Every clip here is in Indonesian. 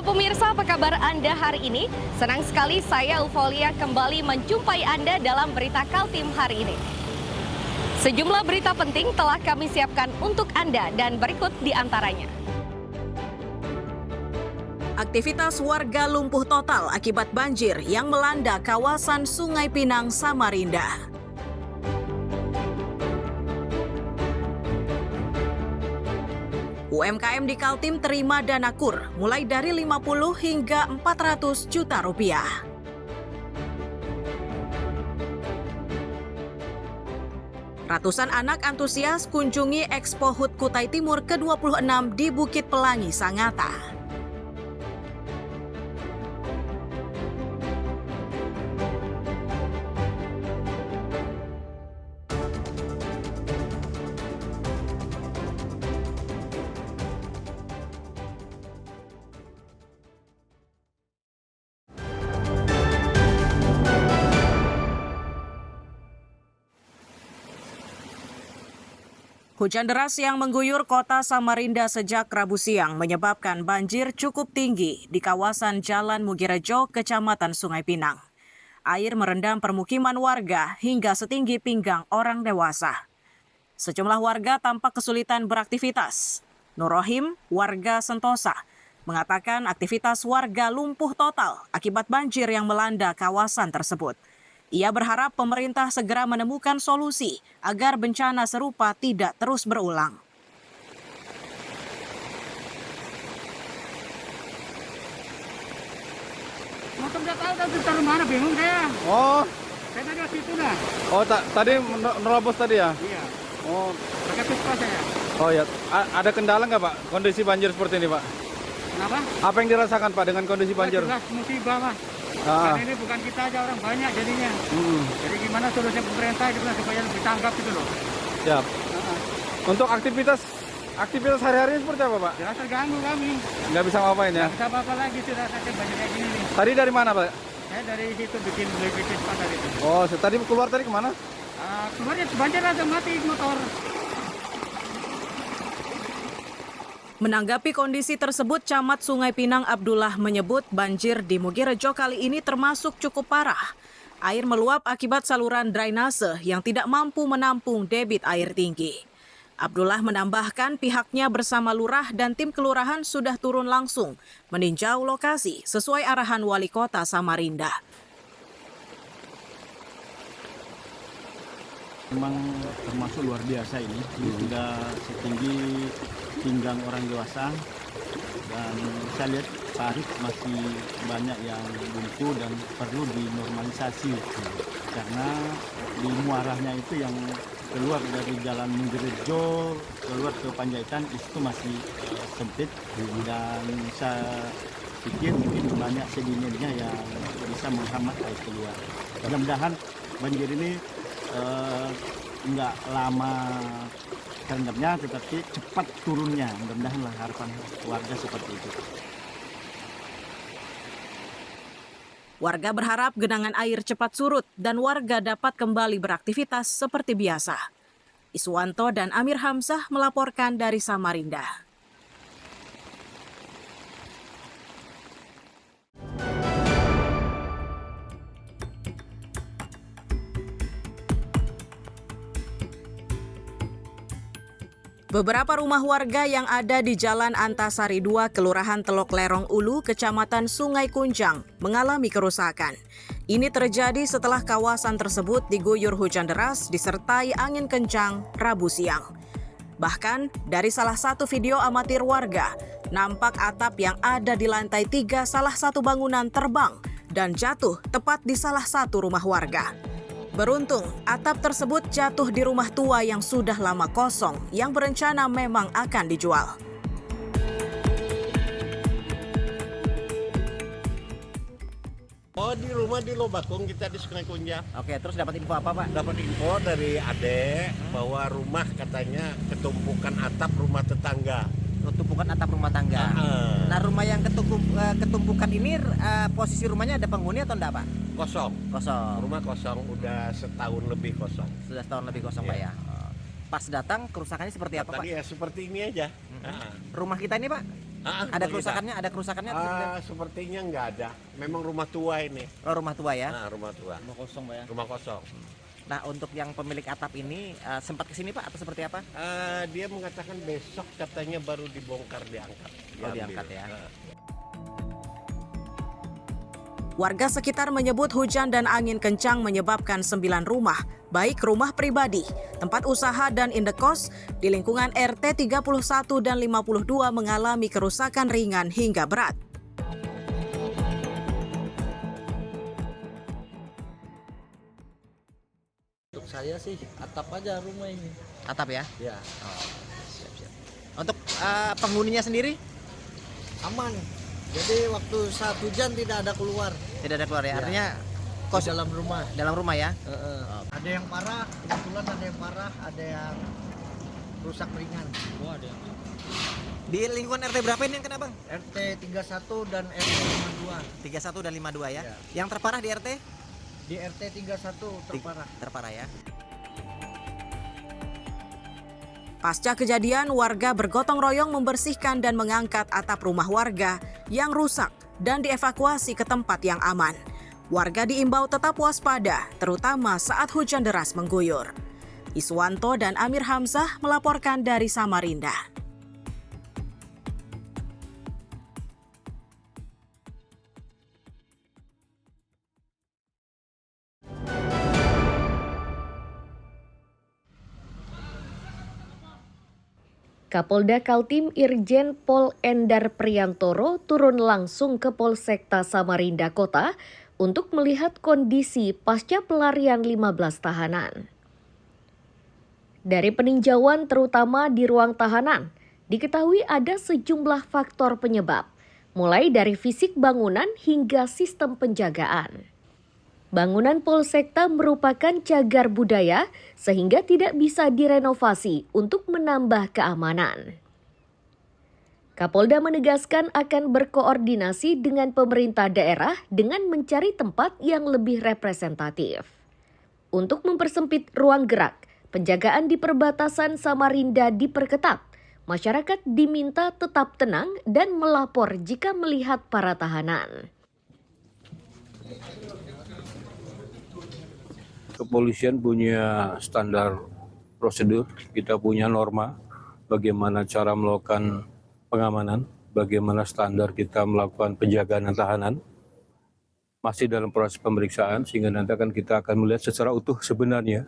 Halo pemirsa, apa kabar Anda hari ini? Senang sekali saya Eufolia kembali menjumpai Anda dalam berita Kaltim hari ini. Sejumlah berita penting telah kami siapkan untuk Anda dan berikut di antaranya. Aktivitas warga lumpuh total akibat banjir yang melanda kawasan Sungai Pinang, Samarinda. UMKM di Kaltim terima dana KUR mulai dari 50 hingga 400 juta rupiah. Ratusan anak antusias kunjungi Expo HUT Kutai Timur ke-26 di Bukit Pelangi, Sangatta. Hujan deras yang mengguyur kota Samarinda sejak Rabu siang menyebabkan banjir cukup tinggi di kawasan Jalan Mugirejo, Kecamatan Sungai Pinang. Air merendam permukiman warga hingga setinggi pinggang orang dewasa. Sejumlah warga tampak kesulitan beraktivitas. Nurrohim, warga Sentosa, mengatakan aktivitas warga lumpuh total akibat banjir yang melanda kawasan tersebut. Ia berharap pemerintah segera menemukan solusi agar bencana serupa tidak terus berulang. Motor udah tahu tadi taruh mana, bingung saya. Oh, Saya tadi ke situ dah. tadi nerobos tadi ya? Iya, Oh, pakai Vespa saya. oh ya. Ada kendala nggak Pak kondisi banjir seperti ini Pak? Kenapa? Apa yang dirasakan Pak dengan kondisi banjir? Jelas musibah, Mas. Ah, Karena ini bukan kita aja, orang banyak jadinya. hmm, Jadi gimana solusi pemerintah itu supaya lebih tanggap gitu loh. siap. Untuk aktivitas hari-hari seperti apa Pak? Jelas terganggu kami. Nggak bisa ngapain ya? Nggak bisa apa-apa lagi sudah saja banyak kayak gini nih. Tadi dari mana Pak? Saya dari situ bikin Vespa tadi itu. Oh, tadi keluar tadi kemana? Keluarnya banjir aja mati motor. Menanggapi kondisi tersebut, Camat Sungai Pinang Abdullah menyebut banjir di Mugirejo kali ini termasuk cukup parah. Air meluap akibat saluran drainase yang tidak mampu menampung debit air tinggi. Abdullah menambahkan pihaknya bersama lurah dan tim kelurahan sudah turun langsung meninjau lokasi sesuai arahan Wali Kota Samarinda. Memang termasuk luar biasa ini sudah setinggi pinggang orang dewasa dan saya lihat parit masih banyak yang buntu dan perlu dinormalisasi karena di muaranya itu yang keluar dari Jalan Mugirejo keluar ke Panjaitan itu masih sempit dan saya pikir mungkin banyak sedimennya yang bisa menghambat air keluar. Mudah-mudahan banjir ini nggak lama terendamnya tetapi cepat turunnya, mudah-mudahan lah harapan warga seperti itu. Warga berharap genangan air cepat surut dan warga dapat kembali beraktivitas seperti biasa. Iswanto dan Amir Hamzah melaporkan dari Samarinda. Beberapa rumah warga yang ada di Jalan Antasari 2, Kelurahan Telok Lerong Ulu, Kecamatan Sungai Kunjang, mengalami kerusakan. Ini terjadi setelah kawasan tersebut diguyur hujan deras disertai angin kencang Rabu siang. Bahkan, dari salah satu video amatir warga, nampak atap yang ada di lantai 3 salah satu bangunan terbang dan jatuh tepat di salah satu rumah warga. Beruntung, atap tersebut jatuh di rumah tua yang sudah lama kosong yang berencana memang akan dijual. Oh, di rumah di Lobakung kita di Sungai Kunjang. Oke, terus dapat info apa, Pak? Dapat info dari adek bahwa rumah katanya ketumpukan atap rumah tetangga. Tumpukan atap rumah tangga. Nah, rumah yang ketumpukan ini posisi rumahnya ada penghuni atau enggak, Pak? Kosong. Kosong. Rumah kosong udah setahun lebih kosong. Sudah setahun lebih kosong, Pak ya. Pas datang kerusakannya seperti apa, Pak? Tadi ya seperti ini aja. Rumah kita ini, Pak? Ada kerusakannya? Ada kerusakannya? atau seperti apa? Sepertinya nggak ada. Memang rumah tua ini. Oh, rumah tua ya. Nah, rumah tua. Rumah kosong Pak ya. Rumah kosong. Nah, untuk yang pemilik atap ini sempat kesini Pak atau seperti apa? Dia mengatakan besok katanya baru dibongkar, diangkat. Oh, diangkat ya. Warga sekitar menyebut hujan dan angin kencang menyebabkan 9 rumah, baik rumah pribadi, tempat usaha dan indekos di lingkungan RT 31 dan 52 mengalami kerusakan ringan hingga berat. Untuk saya sih atap aja rumah ini. Atap ya? Ya, Siap. Untuk penghuninya sendiri aman. Jadi waktu saat hujan tidak ada keluar tidak ada keluar ya? Ya. Artinya di dalam rumah. dalam rumah ya? Ada yang parah, kebetulan ada yang parah, ada yang rusak ringan. Di lingkungan RT berapa ini yang kena Bang? RT 31 dan RT 52. 31 dan 52 ya? Ya. Yang terparah di RT? Di RT 31 terparah. Terparah ya? Pasca kejadian, warga bergotong royong membersihkan dan mengangkat atap rumah warga yang rusak dan dievakuasi ke tempat yang aman. Warga diimbau tetap waspada, terutama saat hujan deras mengguyur. Iswanto dan Amir Hamzah melaporkan dari Samarinda. Kapolda Kaltim Irjen Pol Endar Priantoro turun langsung ke Polsekta Samarinda Kota untuk melihat kondisi pasca pelarian 15 tahanan. Dari peninjauan terutama di ruang tahanan, diketahui ada sejumlah faktor penyebab, mulai dari fisik bangunan hingga sistem penjagaan. Bangunan Polsekta merupakan cagar budaya sehingga tidak bisa direnovasi untuk menambah keamanan. Kapolda menegaskan akan berkoordinasi dengan pemerintah daerah dengan mencari tempat yang lebih representatif. Untuk mempersempit ruang gerak, penjagaan di perbatasan Samarinda diperketat. Masyarakat diminta tetap tenang dan melapor jika melihat para tahanan. Kepolisian punya standar prosedur, kita punya norma bagaimana cara melakukan pengamanan, bagaimana standar kita melakukan penjagaan tahanan. Masih dalam proses pemeriksaan sehingga nanti kita akan melihat secara utuh sebenarnya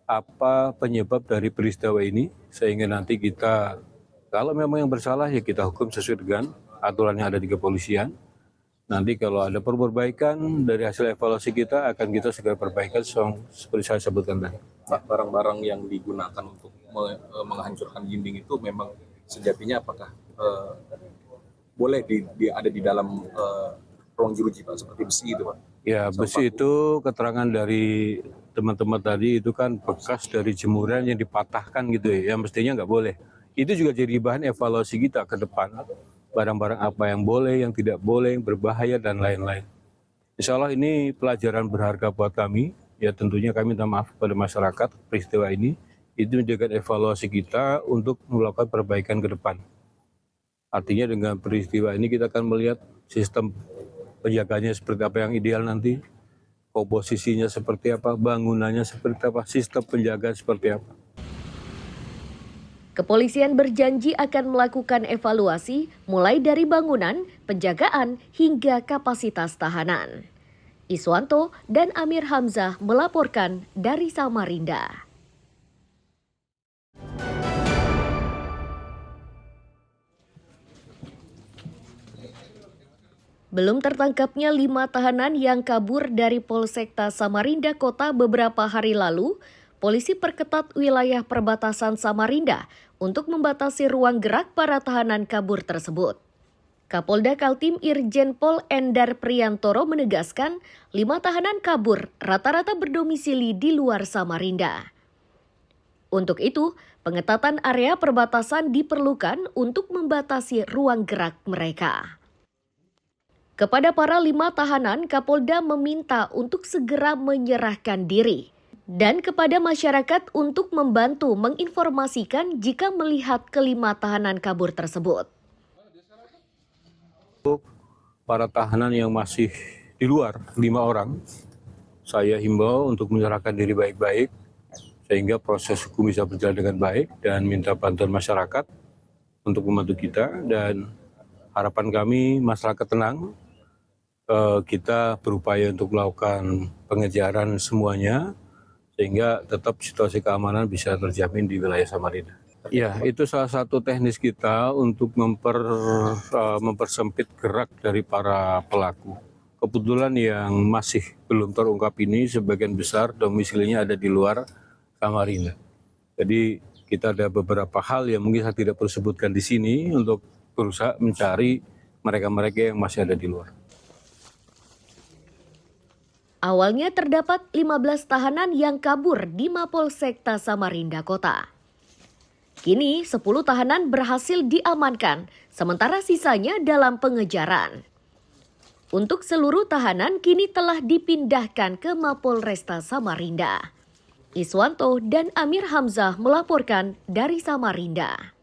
apa penyebab dari peristiwa ini sehingga nanti kita kalau memang yang bersalah ya kita hukum sesuai dengan aturan yang ada di kepolisian. Nanti kalau ada perbaikan dari hasil evaluasi kita akan kita segera perbaikan seperti saya sebutkan tadi. Barang-barang yang digunakan untuk menghancurkan dinding itu memang sejatinya apakah boleh ada di dalam ruang jeruji Pak, seperti besi itu Pak? Ya besi itu keterangan dari teman-teman tadi itu kan bekas dari jemuran yang dipatahkan gitu ya, mestinya nggak boleh. Itu juga jadi bahan evaluasi kita ke depan. Barang-barang apa yang boleh, yang tidak boleh, yang berbahaya, dan lain-lain. Insya Allah ini pelajaran berharga buat kami. Ya tentunya kami minta maaf kepada masyarakat peristiwa ini. Itu menjadi evaluasi kita untuk melakukan perbaikan ke depan. Artinya dengan peristiwa ini kita akan melihat sistem penjagaannya seperti apa yang ideal nanti. Komposisinya seperti apa, bangunannya seperti apa, sistem penjagaan seperti apa. Kepolisian berjanji akan melakukan evaluasi mulai dari bangunan, penjagaan, hingga kapasitas tahanan. Iswanto dan Amir Hamzah melaporkan dari Samarinda. Belum tertangkapnya 5 tahanan yang kabur dari Polsekta Samarinda Kota beberapa hari lalu, polisi perketat wilayah perbatasan Samarinda untuk membatasi ruang gerak para tahanan kabur tersebut. Kapolda Kaltim Irjen Pol Endar Priantoro menegaskan 5 tahanan kabur rata-rata berdomisili di luar Samarinda. Untuk itu, pengetatan area perbatasan diperlukan untuk membatasi ruang gerak mereka. Kepada para 5 tahanan, Kapolda meminta untuk segera menyerahkan diri. Dan kepada masyarakat untuk membantu menginformasikan jika melihat ke-5 tahanan kabur tersebut. para tahanan yang masih di luar, 5 orang, saya himbau untuk menyerahkan diri baik-baik sehingga proses hukum bisa berjalan dengan baik dan minta bantuan masyarakat untuk membantu kita. Dan harapan kami masyarakat tenang, kita berupaya untuk melakukan pengejaran semuanya sehingga tetap situasi keamanan bisa terjamin di wilayah Samarinda. Ya, itu salah satu teknis kita untuk mempersempit gerak dari para pelaku. Kebetulan yang masih belum terungkap ini sebagian besar domisilinya ada di luar Samarinda. Jadi kita ada beberapa hal yang mungkin saya tidak perlu sebutkan di sini untuk berusaha mencari mereka-mereka yang masih ada di luar. Awalnya terdapat 15 tahanan yang kabur di Mapolsekta Samarinda Kota. Kini 10 tahanan berhasil diamankan, sementara sisanya dalam pengejaran. Untuk seluruh tahanan kini telah dipindahkan ke Mapolresta Samarinda. Iswanto dan Amir Hamzah melaporkan dari Samarinda.